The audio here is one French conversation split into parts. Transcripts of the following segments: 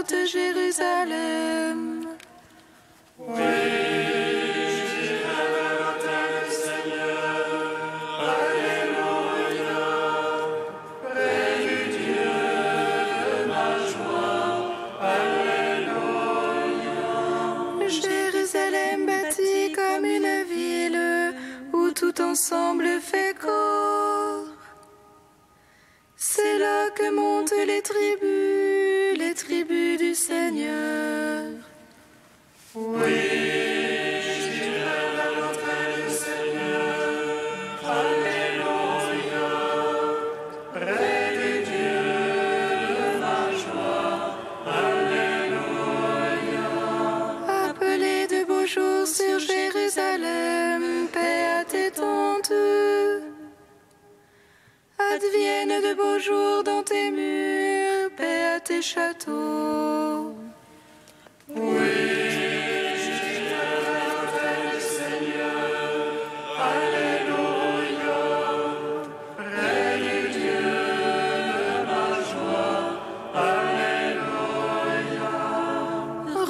sainte Jérusalem. Jérusalem bâtie comme une ville où tout ensemble fait corps. C'est là que montent les tribus du Seigneur. Oui, j'irai à l'entrée du Seigneur. Alléluia. Près du Dieu de ma joie. Alléluia. Appelez de beaux jours sur Jérusalem, paix à tes tentes. Adviennent de beaux jours dans tes murs, paix à tes châteaux. Oui, j'irai à l'entrée du Seigneur. Alléluia. Près du Dieu de ma joie. Alléluia.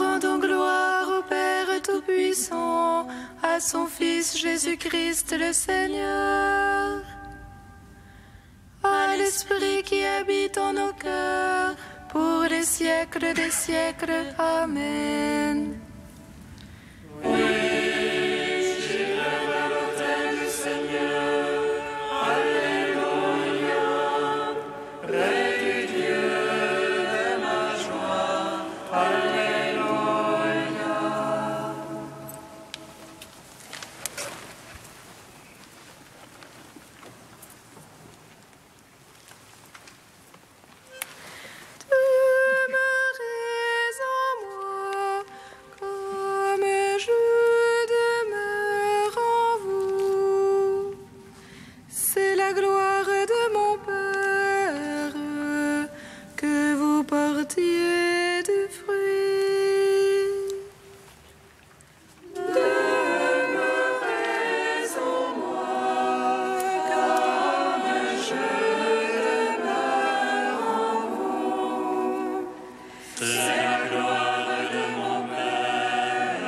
Rendons gloire au Père Tout-Puissant, à son Fils Jésus-Christ le Seigneur. À l'Esprit qui habite en nos cœurs, pour les siècles des siècles. Amen. Oui, j'irai à l'autel du Seigneur. Alléluia. Près du Dieu de ma joie. Alléluia. Demeurez en moi, comme je demeure en vous. C'est la gloire de mon Père, que vous portiez du fruit. Demeurez en moi, comme je demeure en vous. C'est la gloire de mon Père,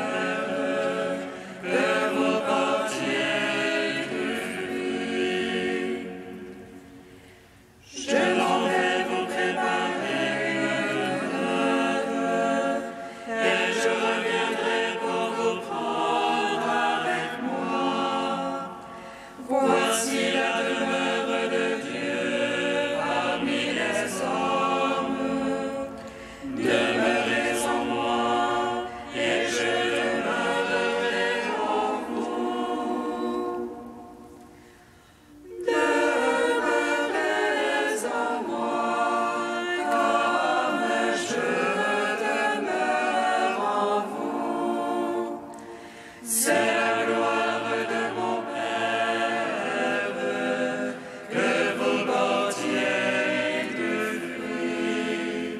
que vous portiez du fruit. Je m'en vais vous préparer une demeure, et je reviendrai pour vous prendre avec moi. Voici la demeure de Dieu parmi les hommes. Demeurez en moi, et je demeurerai en vous. Demeurez en moi, comme je demeure en vous. C'est la gloire de mon Père, que vous portiez du fruit.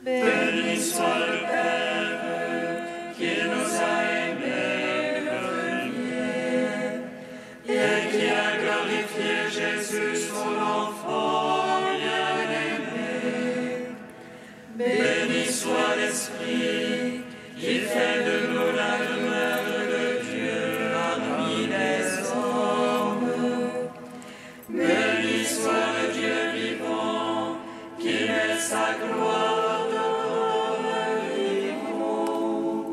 Béni soit le Père qui nous a aimés le premier et qui a glorifié Jésus, son enfant bien-aimé. Béni soit l'Esprit qui fait de nous la demeure de Dieu parmi les hommes. Béni soit le Dieu vivant qui met sa gloire dans le vivant.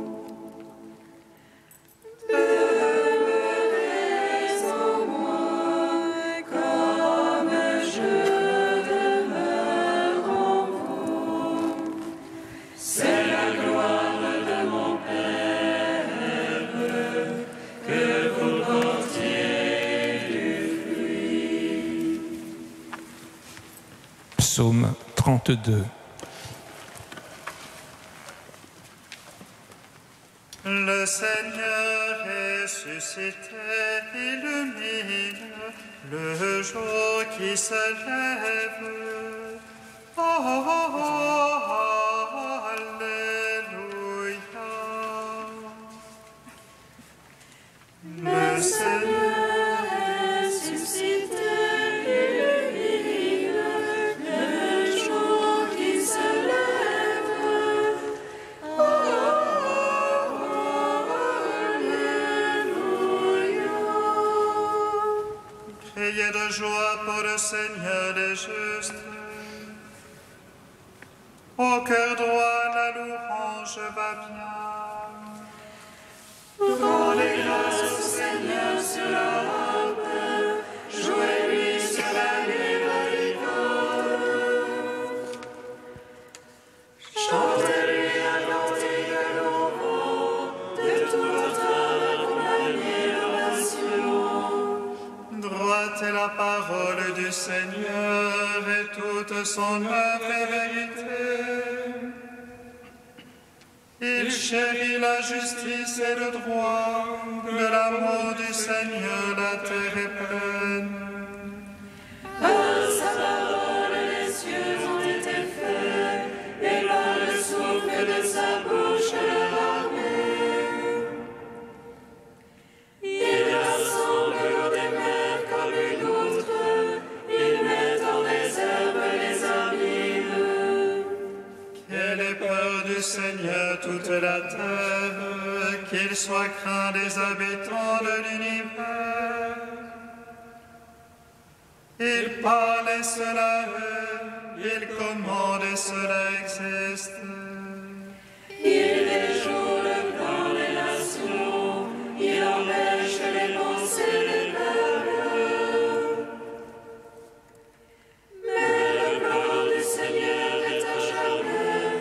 Demeurez en moi, comme je demeure en vous. C'est la gloire de mon Père, que vous portiez du fruit. Psaume 32. Le Seigneur est suscité, illumine le jour qui se lève. Oh, oh, oh, alléluia. Le Seigneur est suscité, illumine le jour qui se criez de joie pour le Seigneur des justes. Au cœur droit, la louange va bien. Rendez grâce au Seigneur sur la harpe, jouez-lui sur la lyre à l'ivre. Chantez-lui un cantique de louange, de tout votre âme accompagnez l'oration. Droite est la parole du Seigneur et toute son œuvre est vérité. Il chérit la justice et le droit, de l'amour du Seigneur la terre est pleine. Par sa parole les cieux ont été faits, et par le souffle de sa bouche leur armée. Il rassemble l'eau des mers comme une outre, il met dans les herbes les abîmes. Qu'elle ait peur du Seigneur toute la terre, qu'il soit craint des habitants de l'univers. Il parle et cela est, il commande et cela existe. Il déjoue le plan des nations, il empêche les pensées des peuples. Mais le plan du Seigneur est à jamais,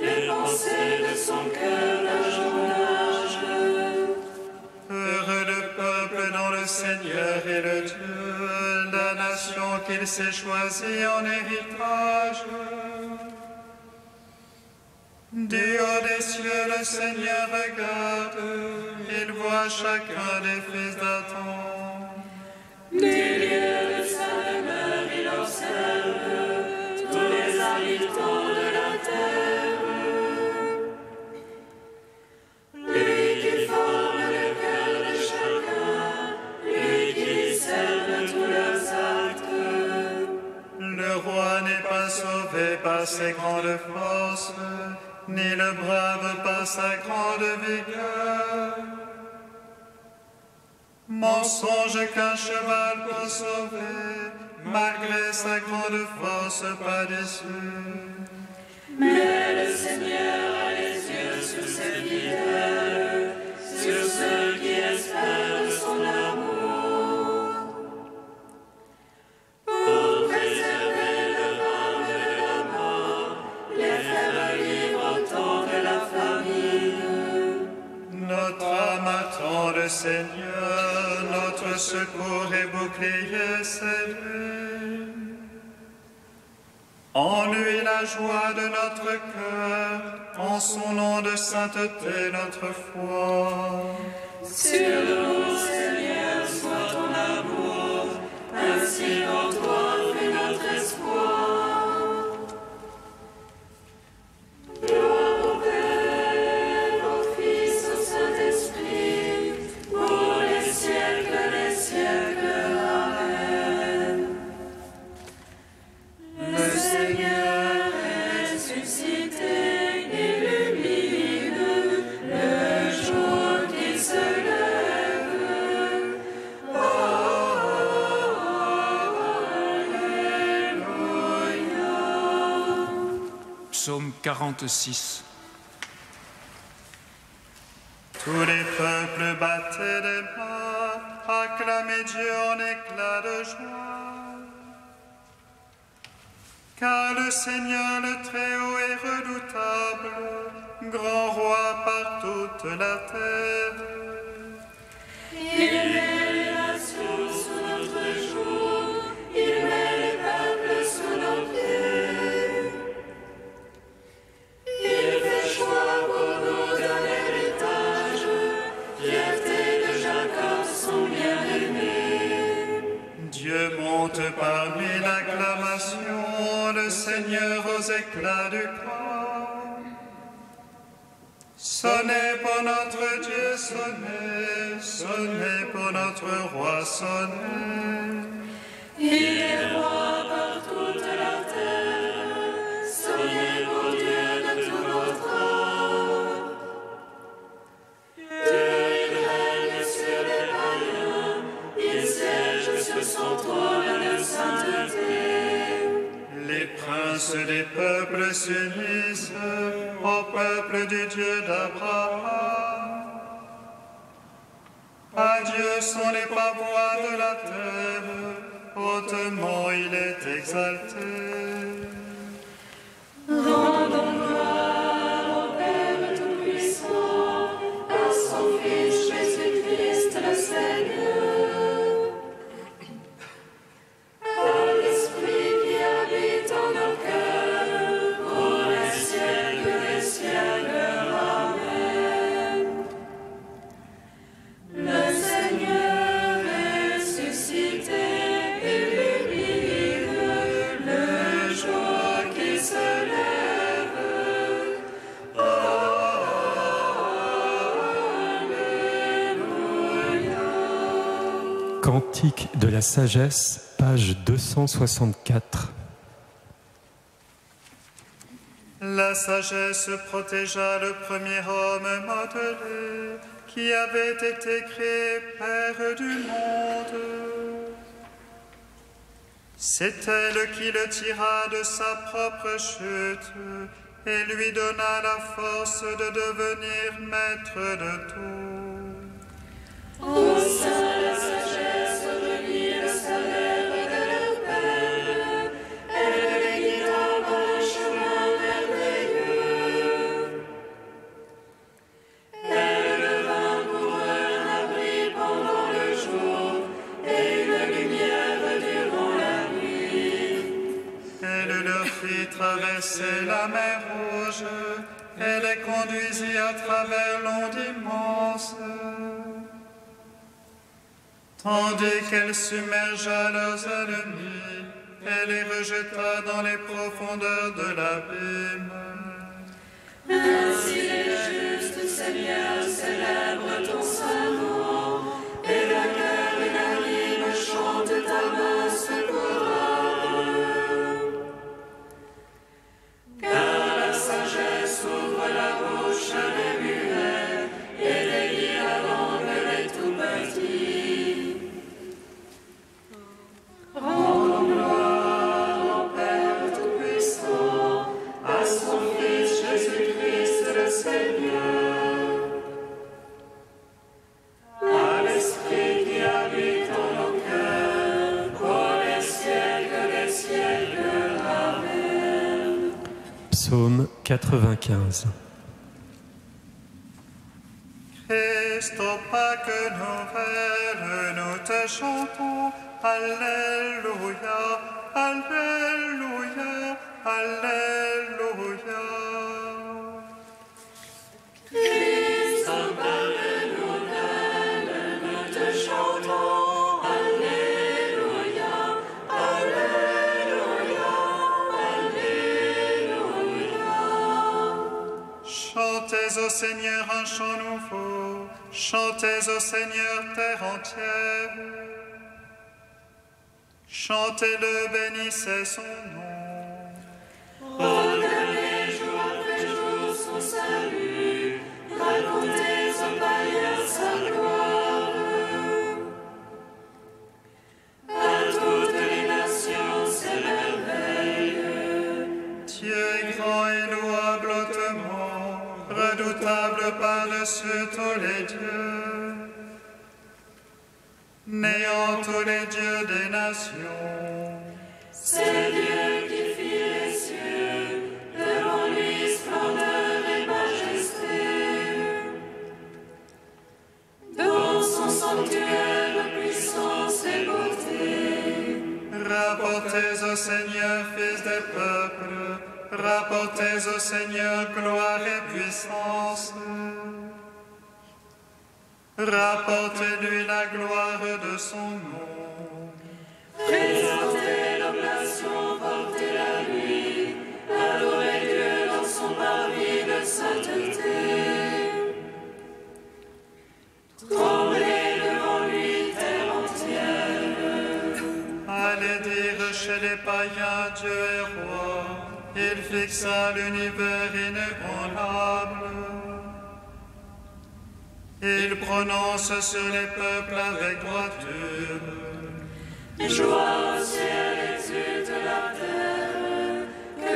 les pensées de son cœur d'âge en âge. Heureux le peuple dont le Seigneur est le Dieu, la nation qu'il s'est choisie en héritage. Du haut des cieux, le Seigneur regarde, il voit chacun des fils d'Adam. Des lieux de sa demeure, il observe tous les habitants de la terre. Lui qui forme le cœur de chacun, lui qui discerne tous leurs actes. Le roi n'est pas sauvé par ses grandes forces, ni le brave par sa grande vigueur. Mensonge qu'un cheval peut sauver, malgré sa grande force pas déçu. Mais le Seigneur a les yeux sur ses fidèles, sur ceux qui espèrent de son amour. Pour préserver le rame de la mort, les faire vivre au temps de la famine. Notre âme attend le Seigneur, notre secours et bouclier, c'est lui. En lui la joie de notre cœur, en son nom de sainteté notre foi. Sur nous, Seigneur, soit ton amour, ainsi qu'en toi fut notre espoir. Gloire au Père, au Fils, au Saint-Esprit, pour les siècles des siècles. Amen. Le Seigneur est ressuscité, illumine le jour qui se lève. Alléluia. Psaume 46. Tous les peuples battaient des mains, acclamaient Dieu en éclats de joie. Car le Seigneur le Très-Haut est redoutable, grand roi par toute la terre. Il met les nations sous notre joug, il met les peuples sous nos pieds. Il fait choix pour nous d'un héritage, fierté de Jacob son bien-aimé. Dieu monte parmi l'acclamation, le Seigneur aux éclats du camp. Sonnez pour notre Dieu, sonnez, sonnez pour notre roi, sonnez. Il est roi par toute la terre, sonnez pour Dieu de tout notre âme. Dieu, il règne sur les païens, il siège sur son trône alliances des peuples s'unissent au peuple du Dieu d'Abraham. À Dieu sont les pavois de la terre, hautement il est exalté. Rendons gloire au Père Tout-Puissant, à son Fils Jésus-Christ le Seigneur, à l'Esprit qui habite en nos cœurs, pour les siècles des siècles. Amen. Le Seigneur est ressuscité, illumine le jour qui se lève. Alléluia. Cantique de la sagesse, page 264. La sagesse protégea le premier homme modelé, qui avait été créé Père du monde. C'est elle qui le tira de sa propre chute et lui donna la force de devenir maître de tout. Au sein de la sagesse relie le salaire de leur Père, elle les guida dans le chemin merveilleux. Elle devint pour eux un abri pendant le jour et une lumière durant la nuit. Elle leur fit traverser la mer Rouge et les conduisit à travers l'onde immense. Tandis qu'elle submergea leurs ennemis, elle les rejeta dans les profondeurs de l'abîme. Ainsi les justes, Seigneur, célèbrent ton saint nom, et le cœur unanime chante ta main secourable. Car la sagesse ouvre la bouche des muets et délie la langue des tout-petits. Rendons gloire au Père Tout-Puissant, à son Fils Jésus-Christ le Seigneur, à l'Esprit qui habite en nos cœurs, pour les siècles des siècles. Amen. Psaume 95. Christ, au Pâques nouvelle, nous te chantons. Alléluia, Alléluia, Alléluia. Christ, au Pâques nouvelle, nous te chantons. Alléluia, Alléluia, Alléluia. Chantez au Seigneur un chant nouveau, chantez au Seigneur terre entière. Chantez-le, bénissez son nom. Proclamez jour après jour son salut, racontez aux païens sa gloire. À toutes les nations ses merveilles. Dieu est grand et louable hautement, redoutable par-dessus tous les dieux. Néant tous les dieux des nations. C'est Dieu qui fit les cieux, devant lui splendeur et majesté. Dans son sanctuaire puissance et beauté. Rapportez au Seigneur, fils des peuples, rapportez au Seigneur gloire et puissance. Rapportez-lui la gloire de son nom. Présentez l'oblation, portez-la lui, adorez Dieu dans son parvis de sainteté. Tremblez devant lui, terre entière. Allez dire chez les païens, Dieu est roi, il fixa l'univers inébranlable. Il prononce sur les peuples avec droiture. Joie au ciel, exulte la terre, que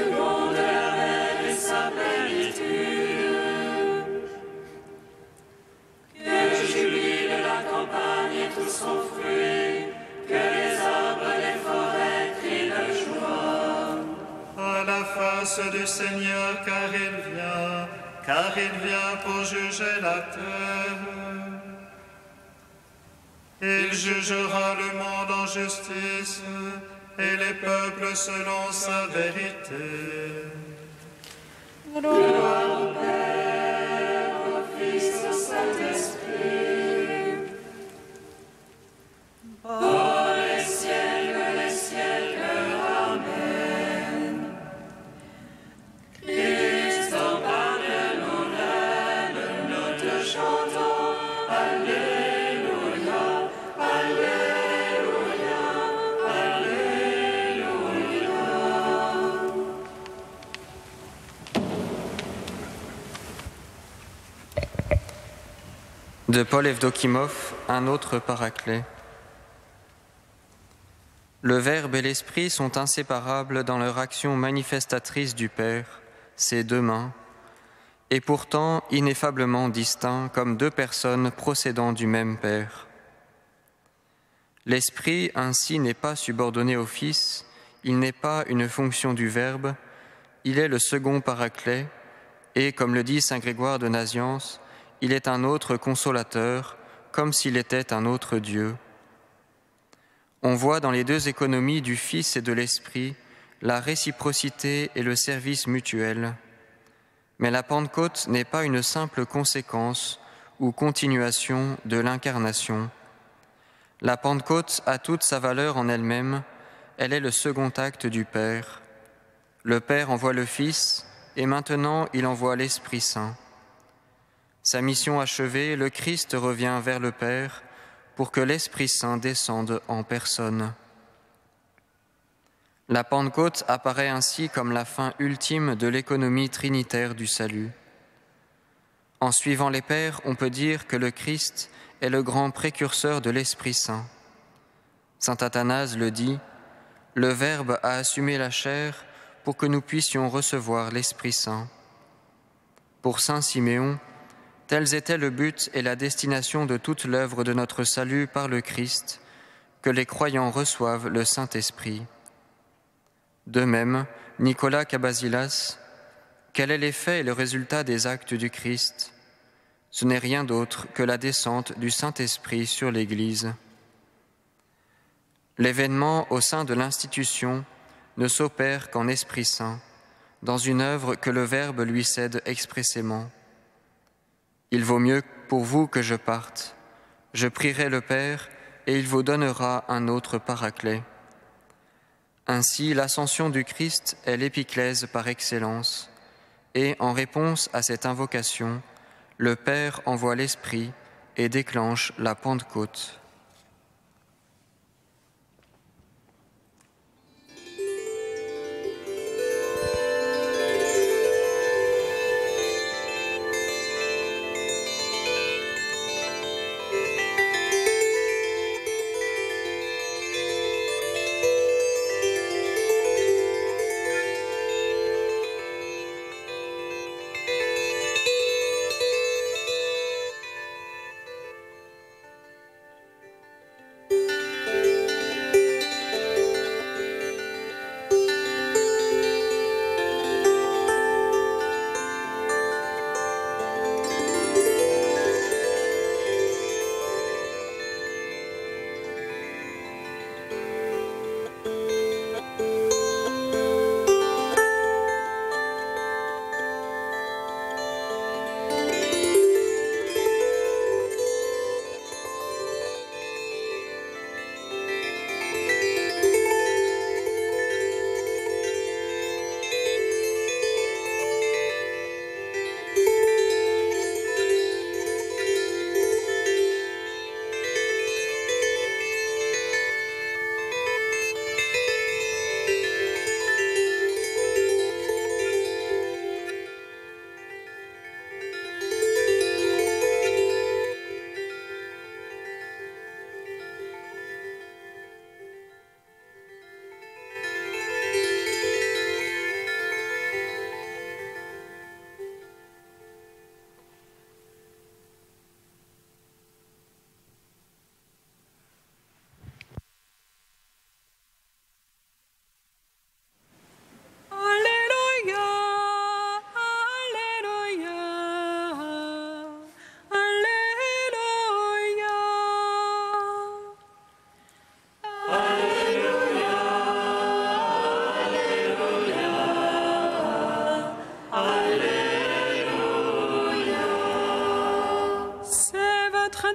porte son fruit, que les arbres des forêts crient de joie. À la face du Seigneur, car il vient pour juger la terre. Il jugera le monde en justice et les peuples selon sa vérité. Gloire au Père, au Fils, au Saint-Esprit. Pour les siècles, Amen. Christ, pardonne-nous, nous te chantons. Alléluia, Alléluia, Alléluia. De Paul Evdokimov, un autre paraclet. Le Verbe et l'Esprit sont inséparables dans leur action manifestatrice du Père, ses deux mains, et pourtant ineffablement distincts comme deux personnes procédant du même Père. L'Esprit ainsi n'est pas subordonné au Fils, il n'est pas une fonction du Verbe, il est le second paraclet, et comme le dit saint Grégoire de Nazianze, il est un autre consolateur, comme s'il était un autre Dieu. On voit dans les deux économies du Fils et de l'Esprit la réciprocité et le service mutuel. Mais la Pentecôte n'est pas une simple conséquence ou continuation de l'incarnation. La Pentecôte a toute sa valeur en elle-même, elle est le second acte du Père. Le Père envoie le Fils et maintenant il envoie l'Esprit Saint. Sa mission achevée, le Christ revient vers le Père pour que l'Esprit Saint descende en personne. La Pentecôte apparaît ainsi comme la fin ultime de l'économie trinitaire du salut. En suivant les Pères, on peut dire que le Christ est le grand précurseur de l'Esprit Saint. Saint Athanase le dit, « Le Verbe a assumé la chair pour que nous puissions recevoir l'Esprit Saint. » Pour saint Siméon, tels étaient le but et la destination de toute l'œuvre de notre salut par le Christ, que les croyants reçoivent le Saint-Esprit. De même, Nicolas Cabasilas, quel est l'effet et le résultat des actes du Christ? Ce n'est rien d'autre que la descente du Saint-Esprit sur l'Église. L'événement au sein de l'institution ne s'opère qu'en Esprit Saint, dans une œuvre que le Verbe lui cède expressément. Il vaut mieux pour vous que je parte. Je prierai le Père et il vous donnera un autre paraclet. Ainsi, l'ascension du Christ est l'épiclèse par excellence. Et en réponse à cette invocation, le Père envoie l'Esprit et déclenche la Pentecôte.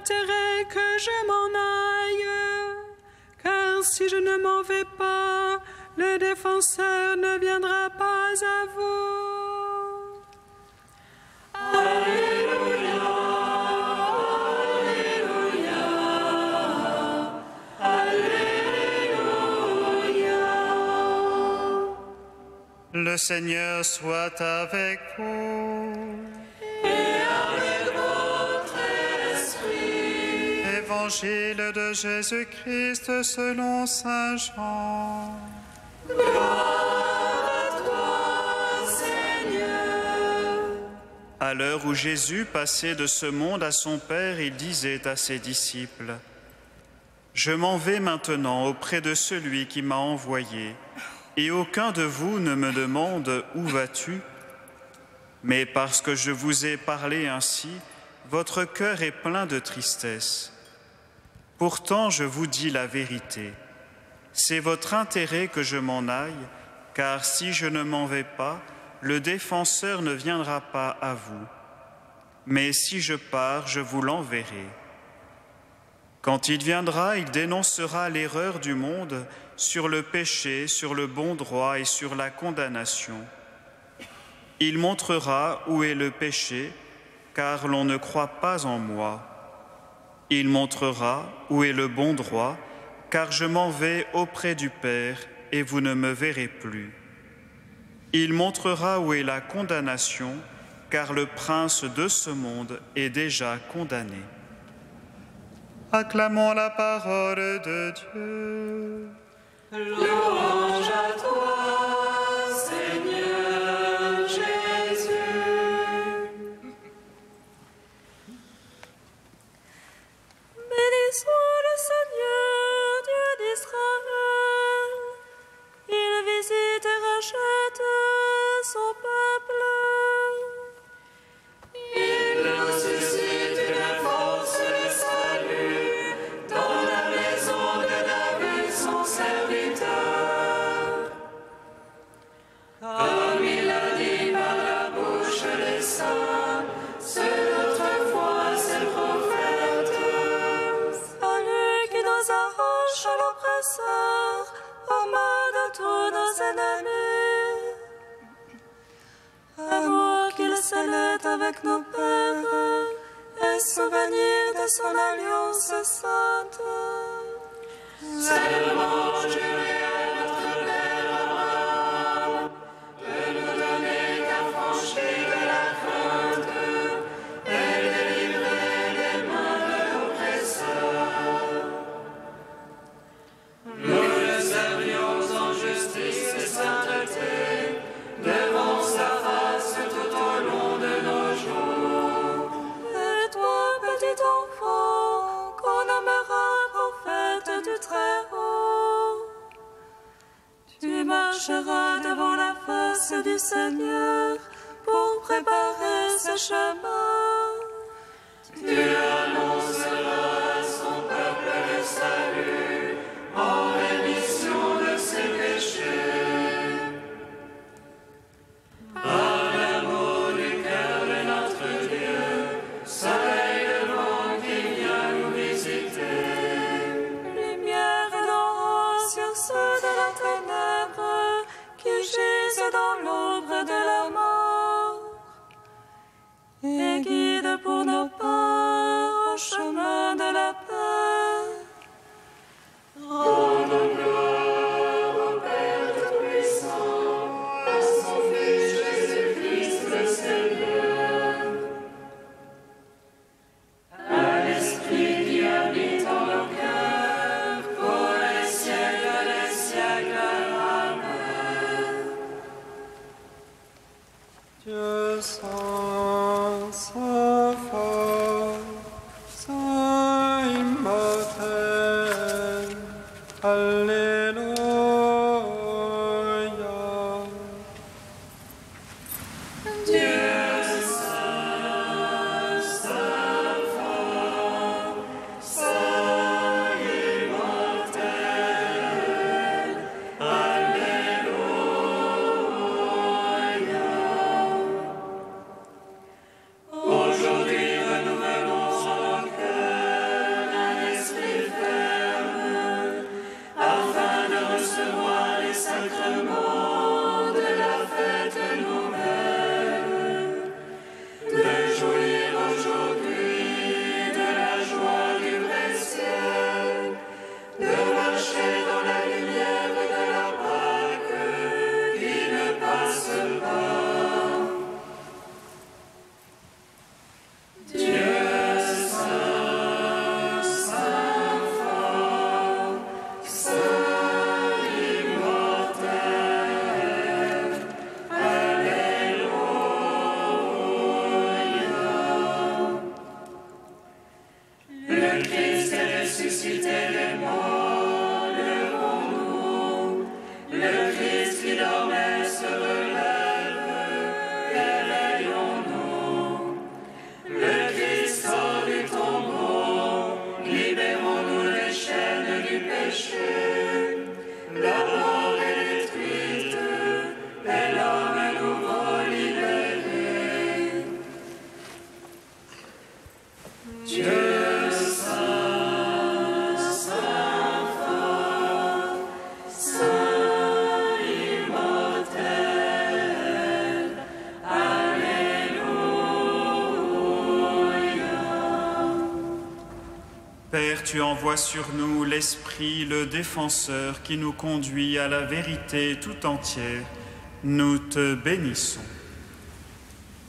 intérêt que je m'en aille, car si je ne m'en vais pas, le défenseur ne viendra pas à vous. Alléluia, Alléluia, Alléluia. Le Seigneur soit avec vous. Et avec votre esprit. Évangile de Jésus-Christ selon saint Jean. Gloire à toi, Seigneur. À l'heure où Jésus passait de ce monde à son Père, il disait à ses disciples : « Je m'en vais maintenant auprès de celui qui m'a envoyé, et aucun de vous ne me demande « Où vas-tu » Mais parce que je vous ai parlé ainsi, votre cœur est plein de tristesse. Pourtant, je vous dis la vérité. C'est votre intérêt que je m'en aille, car si je ne m'en vais pas, le défenseur ne viendra pas à vous. Mais si je pars, je vous l'enverrai. Quand il viendra, il dénoncera l'erreur du monde sur le péché, sur le bon droit et sur la condamnation. Il montrera où est le péché, car l'on ne croit pas en moi. Il montrera où est le bon droit, car je m'en vais auprès du Père et vous ne me verrez plus. Il montrera où est la condamnation, car le prince de ce monde est déjà condamné. Acclamons la parole de Dieu. Louange à toi, Seigneur Jésus. Béni soit le Seigneur, Dieu d'Israël. Il visite et rachète son peuple. Il nous suscite une force de salut dans la maison de David, son serviteur. Comme il l'a dit par la bouche des saints, ceux d'autrefois, ses prophètes. Salut qui nous arrache à l'oppresseur, aux mains de tous nos ennemis. Amour qu'il scellait avec nos pères, et souvenir de son alliance sainte. Seulement juré à notre Père Abraham de nous donner d'affranchir de la crainte et délivrer des mains de l'oppresseur. Nous le servions en justice et sainteté devant sa face tout au long de nos jours. Et toi, petit enfant, qu'on nommera prophète du Très-Haut, tu marcheras devant la face du Seigneur pour préparer ce chemin. Tu annonceras à son peuple le salut en rémission de ses péchés. Par l'amour du cœur de notre Dieu, soleil levant qui vient nous visiter. Lumière énorme sur ceux de la ténèbre qui gisent dans l'ombre de la mort. Et qui Père, tu envoies sur nous l'Esprit, le défenseur, qui nous conduit à la vérité tout entière. Nous te bénissons.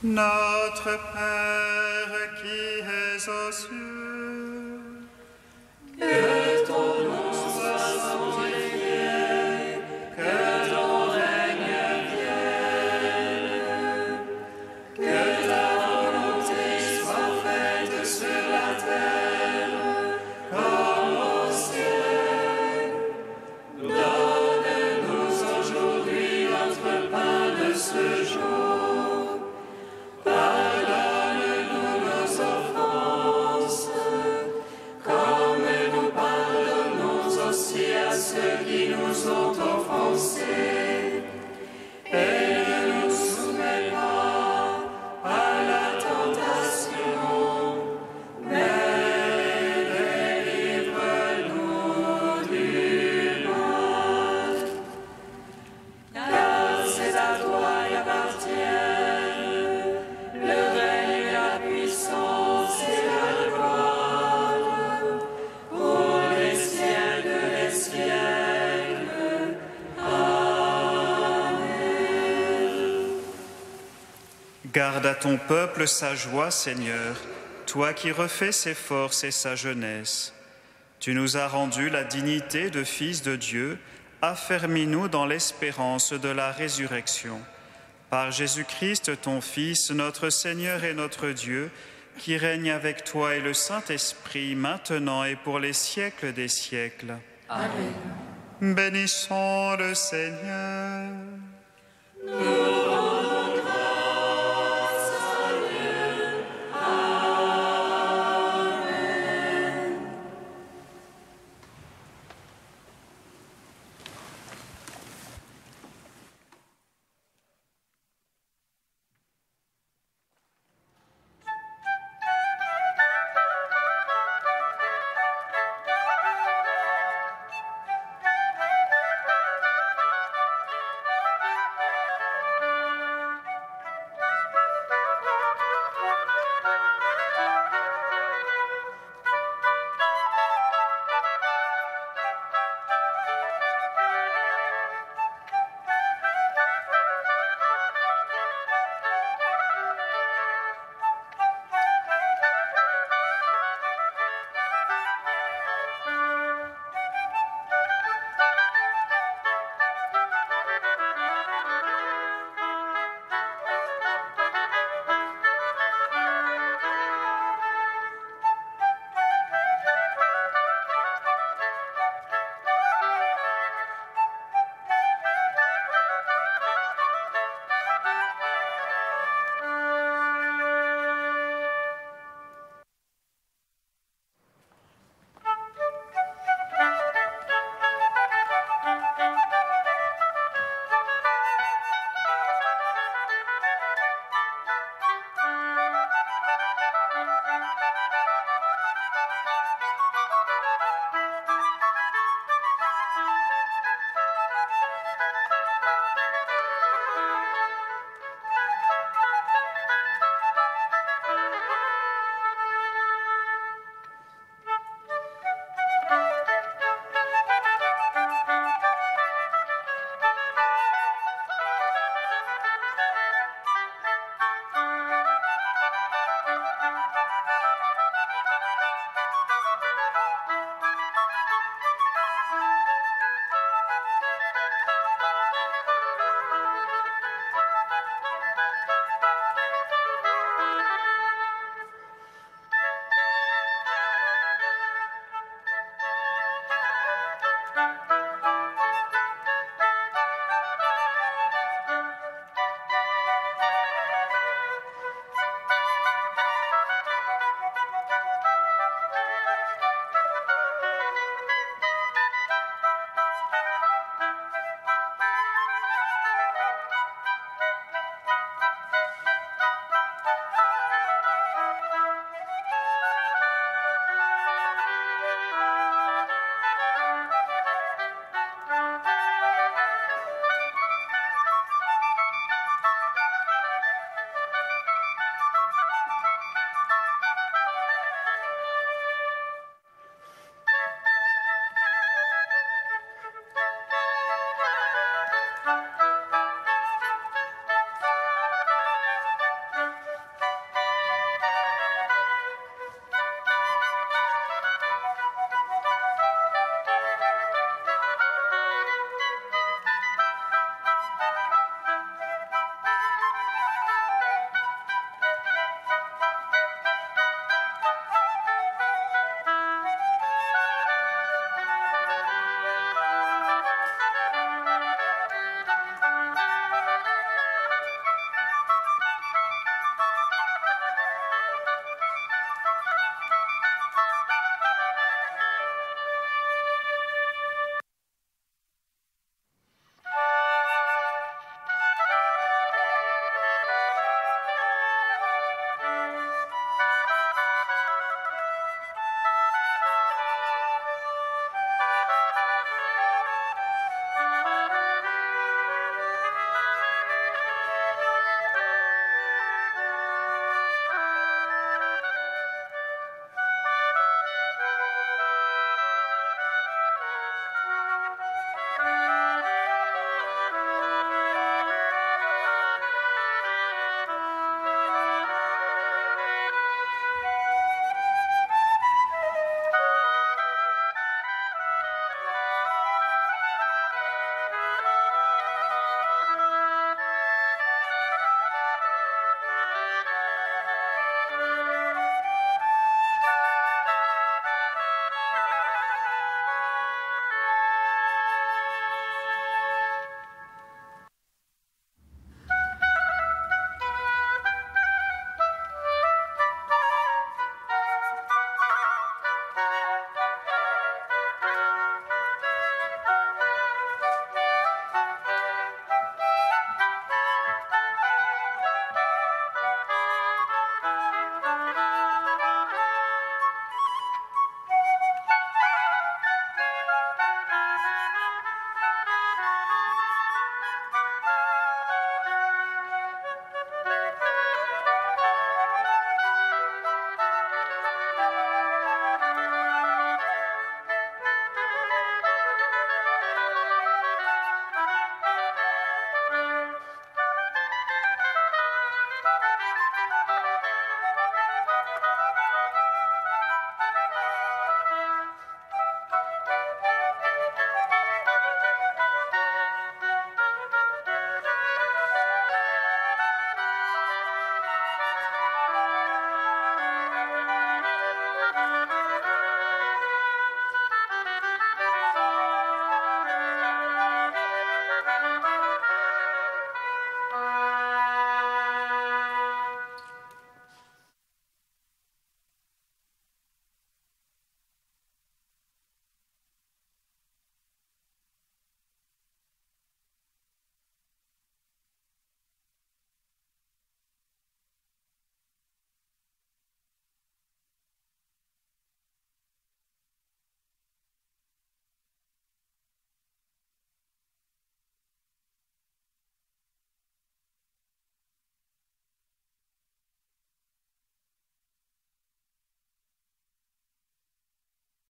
Notre Père qui es aux cieux, que ton nom soit sanctifié, que ton règne vienne, que ta volonté soit faite sur la terre comme au ciel. Donne-nous aujourd'hui notre pain de ce jour. Pardonne-nous nos offenses, comme nous pardonnons aussi à ceux qui nous ont offensés. Et ne nous soumets pas à la tentation, mais délivre-nous du mal. Car c'est à toi qu'appartiennent le règne, la puissance et la gloire, pour les siècles des siècles. Amen. Garde à ton peuple sa joie, Seigneur, toi qui refais ses forces et sa jeunesse. Tu nous as rendu la dignité de fils de Dieu, affermis-nous dans l'espérance de la résurrection. Par Jésus-Christ, ton Fils, notre Seigneur et notre Dieu, qui règne avec toi et le Saint-Esprit, maintenant et pour les siècles des siècles. Amen. Bénissons le Seigneur.